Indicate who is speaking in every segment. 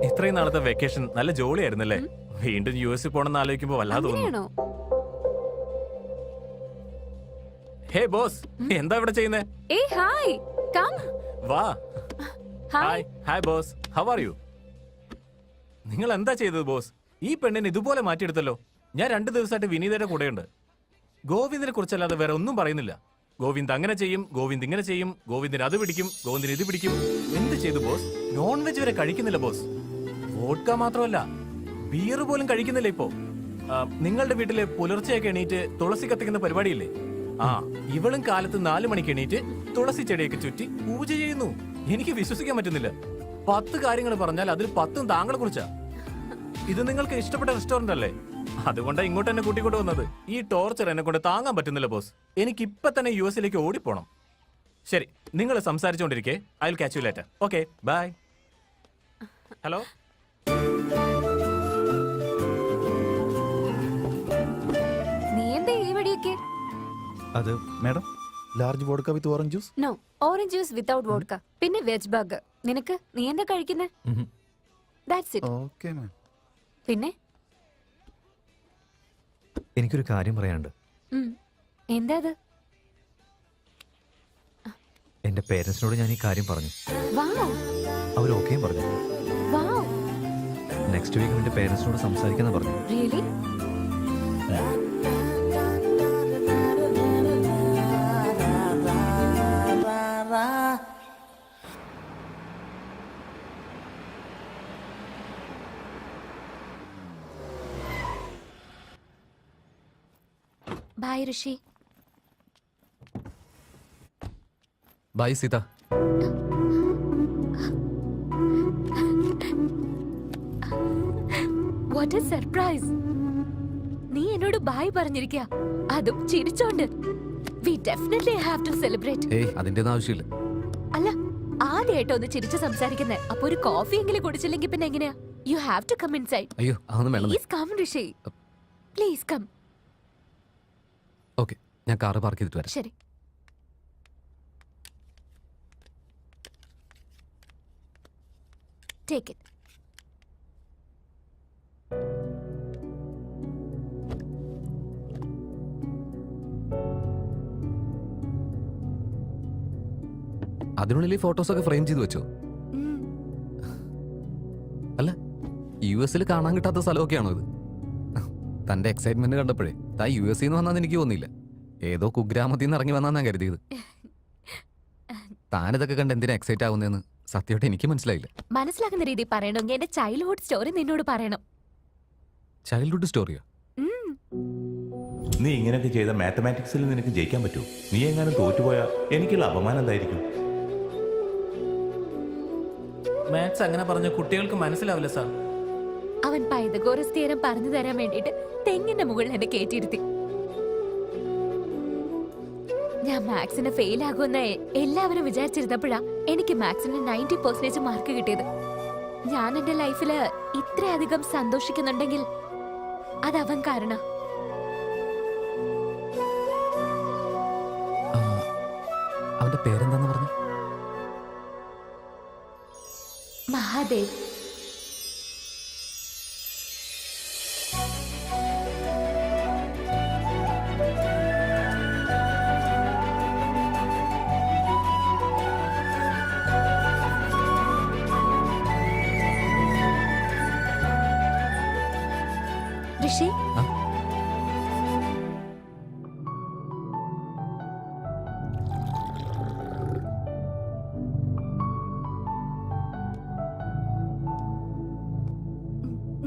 Speaker 1: ഇത്രയും നാളത്തെ വെക്കേഷൻ നല്ല ജോളിയായിരുന്നല്ലേ? വീണ്ടും യുഎസ് പോണെന്ന് ആലോചിക്കുമ്പോ വല്ലാതെ തോന്നുന്നു. ഹേ ബോസ്, എന്താ ഇവിടെ ചെയ്യുന്നേ? വാ. Hi hi boss, how are you? നിങ്ങൾ എന്താ ചെയ്തത് ബോസ്? ഈ പെണ്ണിനെ ഇതുപോലെ മാറ്റിയെടുത്തല്ലോ. ഞാൻ 2 ദിവസമായിട്ട് വിനീതയുടെ കൂടെയുണ്ട്. ഗോവിന്ദിനെ കുറിച്ചല്ലാതെ വേറെ ഒന്നും പറയുന്നില്ല. ഗോവിന്ദ് അങ്ങനെ ചെയ്യും, ഗോവിന്ദ് ഇങ്ങനെ ചെയ്യും, ഗോവിന്ദിന് അത് പിടിക്കും, ഗോവിന്ദിന് ഇത് പിടിക്കും. എന്ത് ചെയ്തു ബോസ്? നോൺ വെജ് വരെ കഴിക്കുന്നില്ല ബോസ്. വോഡ്ക മാത്രമല്ല, ബിയർ പോലും കഴിക്കുന്നില്ല ഇപ്പോ. നിങ്ങളുടെ വീട്ടിലെ പുലർച്ചെയൊക്കെ എണീറ്റ് തുളസി കത്തിക്കുന്ന പരിപാടിയില്ലേ? ഇവളും കാലത്ത് 4 മണിക്ക് എണീറ്റ് തുളസി ചെടിയൊക്കെ ചുറ്റി പൂജ ചെയ്യുന്നു. എനിക്ക് വിശ്വസിക്കാൻ പറ്റുന്നില്ല. 10 കാര്യങ്ങൾ പറഞ്ഞാൽ അതിൽ 10ഉം താങ്കളെ കുറിച്ചാ. ഇത് നിങ്ങൾക്ക് ഇഷ്ടപ്പെട്ട റെസ്റ്റോറന്റ് അല്ലേ? അതുകൊണ്ടാണ് ഇങ്ങോട്ട് എന്നെ കൂട്ടിക്കൊണ്ട് വന്നത്. ഈ ടോർച്ചർ എന്നെ കൊണ്ട് താങ്ങാൻ പറ്റുന്നില്ല ബോസ്. എനിക്ക് ഇപ്പൊ തന്നെ യുഎസിലേക്ക് ഓടിപ്പോണം. ശരി, നിങ്ങൾ സംസാരിച്ചുകൊണ്ടിരിക്കെ I will catch you later. Okay, bye. Hello.
Speaker 2: നീ എന്താ ഈ വടിയൊക്കെ?
Speaker 3: അത് madam, large vodka with orange juice.
Speaker 2: No, orange juice without vodka. പിന്നെ വെജ് ബർഗർ. നിനക്ക്? നീ എന്താ കഴിക്കുന്നേ? That's it.
Speaker 3: Okay ma'am.
Speaker 2: പിന്നെ
Speaker 4: എനിക്കൊരു കാര്യം പറയാനുണ്ട്.
Speaker 2: എന്താ അത്?
Speaker 4: എന്റെ പേരൻസിനോട് ഞാൻ ഈ കാര്യം പറഞ്ഞു.
Speaker 2: വൗ.
Speaker 4: അവർ ഓക്കെയും പറഞ്ഞു.
Speaker 2: വൗ.
Speaker 4: നെക്സ്റ്റ് വീക്ക് എന്റെ പേരൻസിനോട് സംസാരിക്കാന്ന് പറഞ്ഞു.
Speaker 2: Really? Bye Rishi.
Speaker 5: Bye Sita.
Speaker 2: What a surprise. നീ എന്നോട് ബൈ പറഞ്ഞിരിക്കുക, അതും ചിരിച്ചോണ്ട്. We definitely have to celebrate.
Speaker 5: ഏയ്, അതിന്റെ ഒന്നും ആവശ്യമില്ല.
Speaker 2: അല്ല, ആദ്യമായിട്ട് ഒന്ന് ചിരിച്ച് സംസാരിക്കുന്നേ. അപ്പൊ ഒരു കോഫി എങ്കിലും കുടിച്ചില്ലെങ്കിൽ പിന്നെ എങ്ങനെയാ? You have to come inside.
Speaker 5: അയ്യോ, അതൊന്നും വേണം.
Speaker 2: Please come Rishi, please come.
Speaker 5: Okay, ഞാൻ കാറ് പാർക്ക് ചെയ്തിട്ട് വരാം.
Speaker 2: ശരി. Take it.
Speaker 5: അതിനുള്ളിൽ ഈ ഫോട്ടോസൊക്കെ ഫ്രെയിം ചെയ്ത് വെച്ചോ? അല്ല, യുഎസിൽ കാണാൻ കിട്ടാത്ത സ്ഥലമൊക്കെയാണോ ഇത്? തന്റെ എക്സൈറ്റ്മെന്റ് കണ്ടപ്പോഴേ താൻ യുഎസിൽ നിന്ന് വന്നാന്ന് എനിക്ക് തോന്നിയില്ല. ഏതോ കുഗ്രാമത്തിൽ നിന്ന് ഇറങ്ങി വന്നാ ഞാൻ കരുതിയത്. താനിതൊക്കെ കണ്ട് എന്തിനാ എക്സൈറ്റ് ആവുന്നതെന്ന് സത്യമായിട്ട് എനിക്ക് മനസ്സിലായില്ല.
Speaker 2: മനസ്സിലാക്കുന്ന രീതി പറയണമെങ്കിൽ എന്റെ ചൈൽഡ്ഹുഡ് സ്റ്റോറി നിന്നോട് പറയണം.
Speaker 5: ചൈൽഡ്ഹുഡ് സ്റ്റോറിയോ?
Speaker 3: നീ ഇങ്ങനെയൊക്കെ ചെയ്ത മാത്തമാറ്റിക്സിൽ നിനക്ക് ജയിക്കാൻ പറ്റൂ? നീ എങ്ങാനും തോറ്റുപോയാ എനിക്കുള്ള അപമാനം എന്തായിരിക്കും?
Speaker 1: മാത്സ് അങ്ങനെ പറഞ്ഞ കുട്ടികൾക്ക് മനസ്സിലാവില്ല സാർ.
Speaker 2: അവൻ പൈതഗോറസ് തിയറം പറഞ്ഞു തരാൻ വേണ്ടിട്ട് തെങ്ങിന്റെ മുകളിൽ എന്നെ കയറ്റിയിരുത്തി. ഞാൻ മാത്സിന് ഫെയിൽ ആകുമെന്ന് എല്ലാവരും വിചാരിച്ചിരുന്നപ്പോഴാ എനിക്ക് മാത്സിന് 90% മാർക്ക് കിട്ടിയത്. ഞാൻ എന്റെ ലൈഫില് ഇത്രയധികം സന്തോഷിക്കുന്നുണ്ടെങ്കിൽ അത് അവൻ കാരണം.
Speaker 5: അവന്റെ പേരെന്താന്ന് പറഞ്ഞു?
Speaker 2: മഹാദേവ്. ഋഷി,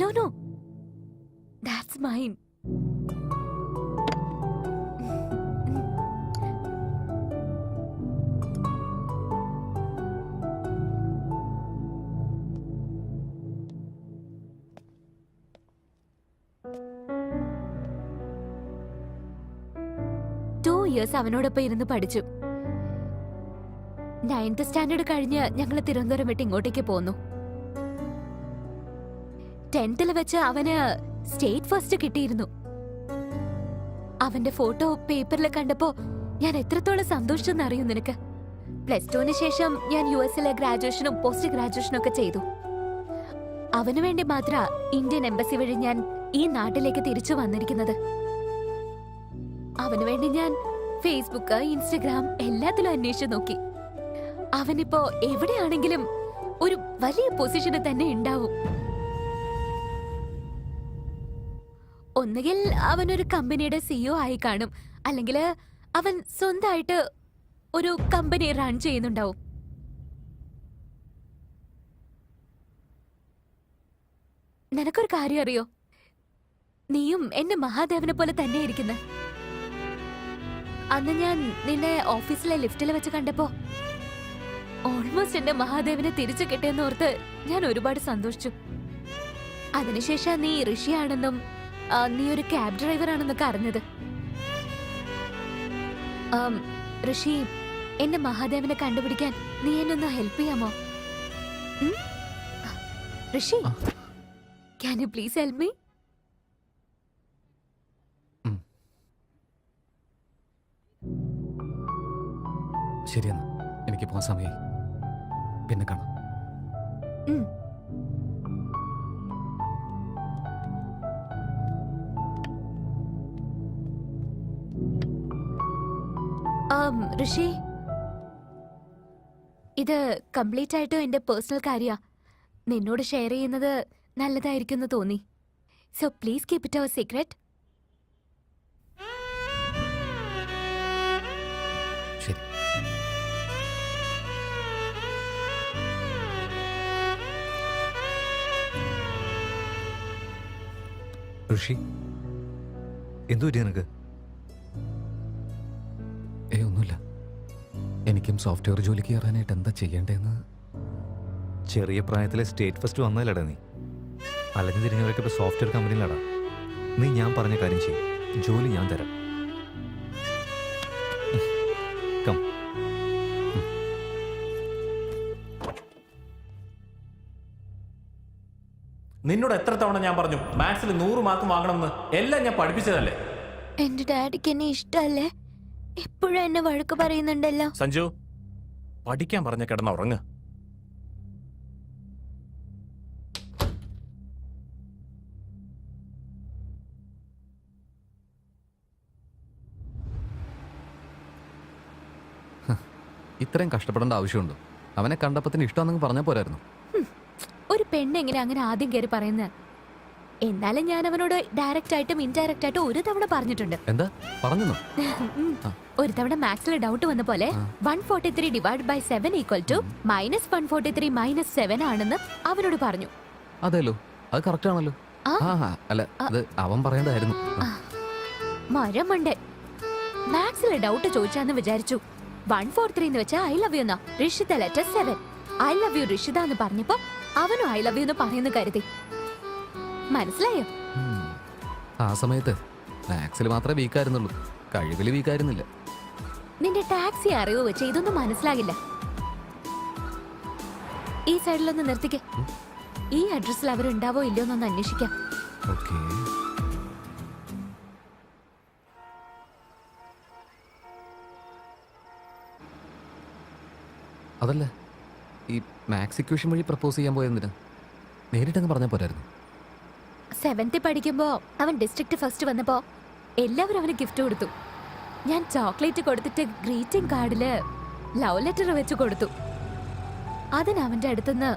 Speaker 2: no, that's mine. years അവനോടൊപ്പം ഇരുന്ന് പഠിച്ചു. 9th സ്റ്റാൻഡേർഡ് കഴിഞ്ഞ് ഞങ്ങൾ തിരുവനന്തപുരം വിട്ട് ഇങ്ങോട്ടേക്ക് പോന്നു. 10th വെച്ച് അവന് സ്റ്റേറ്റ് ഫസ്റ്റ് കിട്ടിയിരുന്നു. അവന്റെ ഫോട്ടോ പേപ്പറിൽ കണ്ടപ്പോ ഞാൻ എത്രത്തോളം സന്തോഷിച്ചെന്ന് അറിയൂ നിനക്ക്. +2 ശേഷം ഞാൻ യുഎസിലെ ഗ്രാജുവേഷനും പോസ്റ്റ് ഗ്രാജുവേഷനും ഒക്കെ ചെയ്തു. അവനു വേണ്ടി മാത്ര ഇന്ത്യൻ എംബസി വഴി ഞാൻ ഈ നാട്ടിലേക്ക് തിരിച്ചു വന്നിരിക്കുന്നത്. അവനു വേണ്ടി ഞാൻ ഫേസ്ബുക്ക്, ഇൻസ്റ്റഗ്രാം എല്ലാത്തിലും അന്വേഷിച്ചു നോക്കി. അവനിപ്പോ എവിടെയാണെങ്കിലും ഒരു വലിയ പൊസിഷന് തന്നെ ഉണ്ടാവും. ഒന്നുകിൽ അവനൊരു കമ്പനിയുടെ സിഇഒ ആയി കാണും, അല്ലെങ്കിൽ അവൻ സ്വന്തമായിട്ട് ഒരു കമ്പനി റൺ ചെയ്യുന്നുണ്ടാവും. നിനക്കൊരു കാര്യം അറിയോ? നീയും എന്റെ മഹാദേവനെ പോലെ തന്നെ ഇരിക്കുന്ന. അന്ന് ഞാൻ നിന്നെ ഓഫീസിലെ ലിഫ്റ്റിൽ വെച്ച് കണ്ടപ്പോ ഓൾമോസ്റ്റ് എന്റെ മഹാദേവനെ തിരിച്ചു കിട്ടിയെന്ന് ഓർത്ത് ഞാൻ ഒരുപാട് സന്തോഷിച്ചു. അതിനുശേഷം നീ ഋഷിയാണെന്നും നീ ഒരു ക്യാബ് ഡ്രൈവർ ആണെന്നൊക്കെ അറിഞ്ഞത്. ഋഷി, എന്റെ മഹാദേവനെ കണ്ടുപിടിക്കാൻ നീ എന്നെ ഒന്ന് ഹെൽപ്പ് ചെയ്യാമോ? Rishi, can you please help me?
Speaker 5: ശരിയെന്നാ, എനിക്ക് പോകാൻ സമയമായി. പിന്നെ കാണാം.
Speaker 2: ഋഷി, ഇത് കംപ്ലീറ്റ് ആയിട്ടും എന്റെ പേഴ്സണൽ കാര്യ. നിന്നോട് ഷെയർ ചെയ്യുന്നത് നല്ലതായിരിക്കും എന്ന് തോന്നി. So please keep it our secret.
Speaker 5: ശരി.
Speaker 4: ഋഷി, എന്തു പറ്റി നിനക്ക്?
Speaker 5: ഒന്നുമില്ല. എനിക്കും സോഫ്റ്റ്വെയർ ജോലിക്ക് കയറാനായിട്ട് എന്താ ചെയ്യേണ്ടതെന്ന്.
Speaker 4: ചെറിയ പ്രായത്തിലെ സ്റ്റേറ്റ് ഫസ്റ്റ് വന്നതല്ലടാ നീ. അലഞ്ഞു തിരിഞ്ഞവരൊക്കെ ഇപ്പോൾ സോഫ്റ്റ്വെയർ കമ്പനിയിലാടാ. നീ ഞാൻ പറഞ്ഞ കാര്യം ചെയ്യും, ജോലി ഞാൻ തരാം. കം.
Speaker 1: നിന്നോട് എത്ര തവണ ഞാൻ പറഞ്ഞു മാത്സിൽ 100 മാർക്ക് വാങ്ങണമെന്ന്? എല്ലാം ഞാൻ പഠിപ്പിച്ചതല്ലേ.
Speaker 2: എന്റെ ഡാഡിക്ക് എന്നെ ഇഷ്ടല്ലേ? എപ്പോഴും എന്നെ വഴക്ക് പറയുന്നുണ്ടല്ലോ.
Speaker 1: സഞ്ജു, പഠിക്കാൻ പറഞ്ഞ കിടന്ന ഉറങ്ങ്.
Speaker 5: ഇത്രയും കഷ്ടപ്പെടേണ്ട ആവശ്യമുണ്ടോ? അവനെ കണ്ടപ്പത്തിന് ഇഷ്ടമാണെന്ന് പറഞ്ഞാൽ പോരായിരുന്നു.
Speaker 2: ഒരു പെണ്ണെങ്ങനെ അങ്ങനെ ആദ്യം കയറി പറയുന്നത്? എന്നാലും ഞാൻ അവനോട് ഡയറക്റ്റ് ആയിട്ടും ഇൻഡയറക്റ്റ് ആയിട്ടും ഒരു തവണ പറഞ്ഞിട്ടുണ്ട്.
Speaker 5: എന്താ പറഞ്ഞു?
Speaker 2: ഒരു തവണ മാത്സിലെ ഡൗട്ട് വന്ന പോലെ 143 ഡിവൈഡ് ബൈ 7 ഈക്വൽ ടു -143 - 7 ആണെന്ന് അവനോട് പറഞ്ഞു.
Speaker 5: അതേലോ, അത് കറക്റ്റ് ആണല്ലോ. അല്ല, അത് അവൻ പറയേണ്ടതായിരുന്നു.
Speaker 2: മരമണ്ടൻ. മാത്സിലെ ഡൗട്ട് ചോദിച്ചാന്ന് വിചാരിച്ചു. 143 എന്ന് വെച്ചാൽ ഐ ലവ് യു എന്നാ. Rishitha letter 7. I love you Rishitha എന്ന് പറഞ്ഞപ്പോ അവനും ഐ ലവ് യു എന്ന് പറയുന്നു കരുതി. മനസ്സിലായോ?
Speaker 5: ആ സമയത്ത് മാത്സിൽ മാത്രമേ വീക്കായിരുന്നുള്ളൂ, കഴിവിൽ വീക്കായിരുന്നില്ല.
Speaker 2: നിന്റെ ടാക്സി അറിവ് വെച്ച് ഇതൊന്നും മനസ്സിലാകില്ല. ഈ സൈഡിലൊന്ന് നിർത്തിക്കേ. ഈ അഡ്രസ്സിൽ അവരുണ്ടാവോ ഇല്ലയോ എന്നൊന്ന് അന്വേഷിക്കാം.
Speaker 5: ഓക്കേ. അതല്ല, ഈ മാത്സ് ഇക്വേഷൻ വഴി പ്രപ്പോസ് ചെയ്യാൻ പോയതിന് നേരിട്ടങ്ങ് പറഞ്ഞാൽ പോരായിരുന്നു?
Speaker 2: 7th പഠിക്കുമ്പോ അവൻ ഡിസ്ട്രിക്ട് ഫസ്റ്റ് വന്നപ്പോ എല്ലാവരും അവന് ഗിഫ്റ്റ് കൊടുത്തു. ഞാൻ ചോക്ലേറ്റ് കൊടുത്തിട്ട് ഗ്രീറ്റിംഗ് കാർഡില് ലവ് ലെറ്റർ വെച്ച് കൊടുത്തു. അതിന് അവന്റെ അടുത്തുനിന്ന്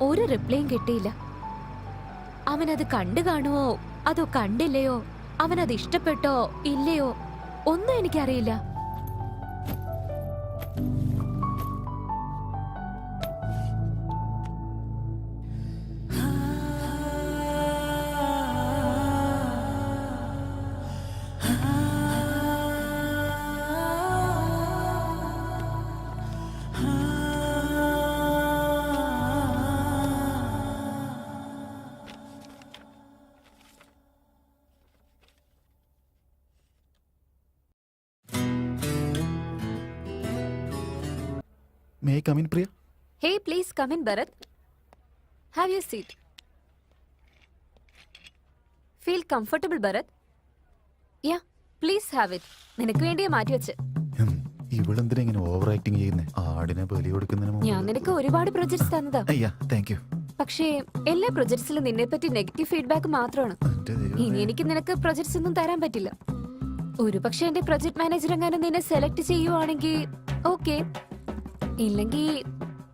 Speaker 2: ഒരു റിപ്ലൈയും കിട്ടിയില്ല. അവനത് കണ്ടു കാണുവോ അതോ കണ്ടില്ലയോ, അവനത് ഇഷ്ടപ്പെട്ടോ ഇല്ലയോ ഒന്നും എനിക്കറിയില്ല.
Speaker 6: May I come in, Priya?
Speaker 2: Hey, please come in, Bharat. Have your seat. Feel comfortable, Bharat? Yeah, please have it. നിനക്ക് വേണ്ടിയാ മാറ്റി വെച്ച്.
Speaker 6: ഇവളെന്തിനാ ഇങ്ങനെ ഓവർ ആക്ടിങ് ചെയ്യുന്നേ? ആടിനെ ബലി കൊടുക്കുന്നതിന് മുമ്പ്.
Speaker 2: ഞാൻ നിനക്ക് ഒരുപാട് പ്രൊജക്ട്സ് തന്നതാ.
Speaker 6: അയ്യാ, താങ്ക് യു.
Speaker 2: പക്ഷേ എല്ലാ പ്രൊജക്ട്സിലും നിന്നെ പറ്റി നെഗറ്റീവ് ഫീഡ്ബാക്ക് മാത്രമാണ്.
Speaker 6: എന്റെ ദൈവമേ.
Speaker 2: ഇനി എനിക്ക് നിനക്ക് പ്രൊജക്ട്സ് ഒന്നും തരാൻ പറ്റില്ല. ഒരു പക്ഷെ എന്റെ പ്രൊജക്ട് മാനേജർ എങ്ങാനും നിന്നെ സെലക്ട് ചെയ്യുവാണെങ്കിൽ ഓക്കെ, ഇല്ലെങ്കിൽ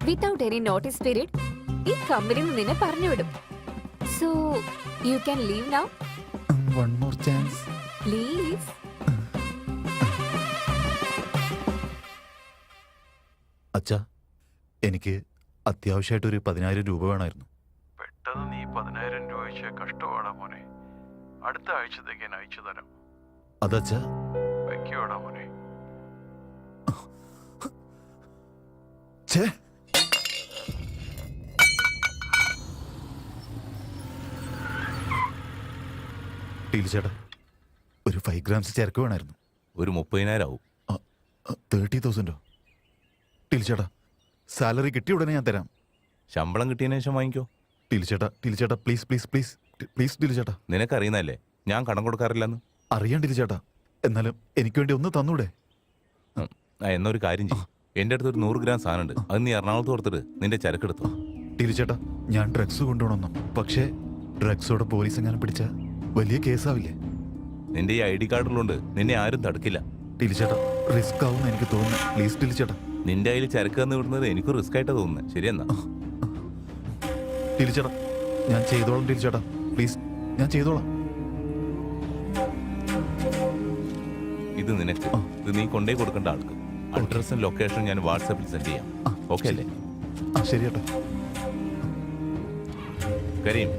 Speaker 2: വിത്തൗട്ട് എനി നോട്ടീസ് പീരീഡ് ഈ കമ്പനിയിൽ നിന്ന് നിന്നെ പറഞ്ഞുവിടും. So you can leave now
Speaker 6: One more chance.
Speaker 2: Please.
Speaker 6: അച്ഛാ, എനിക്ക് അത്യാവശ്യമായിട്ട് ഒരു 10,000 രൂപ വേണമായിരുന്നു.
Speaker 7: പെട്ടെന്ന് നീ 10,000 രൂപ വെച്ച് കഷ്ടപ്പാടാ മോനെ. അടുത്ത ആഴ്ചത്തേക്ക് ഞാൻ അയച്ചു തരാം.
Speaker 6: അതച്ഛാ,
Speaker 7: വയ്ക്കോടാ മോനെ.
Speaker 6: ഛേ, ടീലു ചേട്ടാ, ഒരു 5 grams ചരക്ക് വേണമായിരുന്നു.
Speaker 3: ഒരു 30,000 ആവും.
Speaker 6: 30,000. ടീലു ചേട്ടാ, സാലറി കിട്ടിയ ഉടനെ ഞാൻ തരാം.
Speaker 3: ശമ്പളം കിട്ടിയതിനു ശേഷം വാങ്ങിക്കോ.
Speaker 6: ടീലു ചേട്ടാ, പ്ലീസ് പ്ലീസ് പ്ലീസ് പ്ലീസ് ടീലു ചേട്ടാ.
Speaker 3: നിനക്കറിയുന്നല്ലേ ഞാൻ കടം കൊടുക്കാറില്ലെന്ന്.
Speaker 6: അറിയാൻ ടീലു ചേട്ടാ, എന്നാലും എനിക്ക് വേണ്ടി ഒന്ന് തന്നൂടെ?
Speaker 3: എന്നൊരു കാര്യം ചെയ്യും. എൻ്റെ അടുത്ത് ഒരു 100 ഗ്രാം സാധനമുണ്ട്. അത് നീ എറണാകുളത്ത് കൊടുത്തിട്ട് നിന്റെ ചരക്കെടുത്തു.
Speaker 6: ടീലു ചേട്ടാ, ഞാൻ ഡ്രഗ്സ് കൊണ്ടുപോകണമെന്നും, പക്ഷേ ഡ്രഗ്സോടെ പോലീസ് എങ്ങനെ പിടിച്ച വലിയ കേസാവില്ലേ?
Speaker 3: നിന്റെ ഈ ID കാർഡിലുണ്ട്, നിന്നെ ആരും തടുക്കില്ല.
Speaker 6: ടീലു ചേട്ടാ, റിസ്ക് ആവും എനിക്ക് തോന്നുന്നു. പ്ലീസ് ടീലു ചേട്ടാ.
Speaker 3: നിന്റെ കയ്യിൽ ചരക്ക് തന്നു വിടുന്നത് എനിക്ക് റിസ്ക് ആയിട്ടാ തോന്നുന്നത്. ശരിയെന്നാ
Speaker 6: ടീലു ചേട്ടാ, ഞാൻ ചെയ്തോളാം ടീലു ചേട്ടാ, പ്ലീസ്, ഞാൻ ചെയ്തോളാം.
Speaker 3: ഇത് നിനക്ക്. ഇത് നീ കൊണ്ടേ കൊടുക്കേണ്ട ആൾക്ക്. അഡ്രസ്സും ലൊക്കേഷനും ഞാൻ വാട്സാപ്പിൽ സെൻഡ് ചെയ്യാം. ഓക്കെ അല്ലേ?
Speaker 6: ശരി ചേട്ടാ.
Speaker 3: കരീം,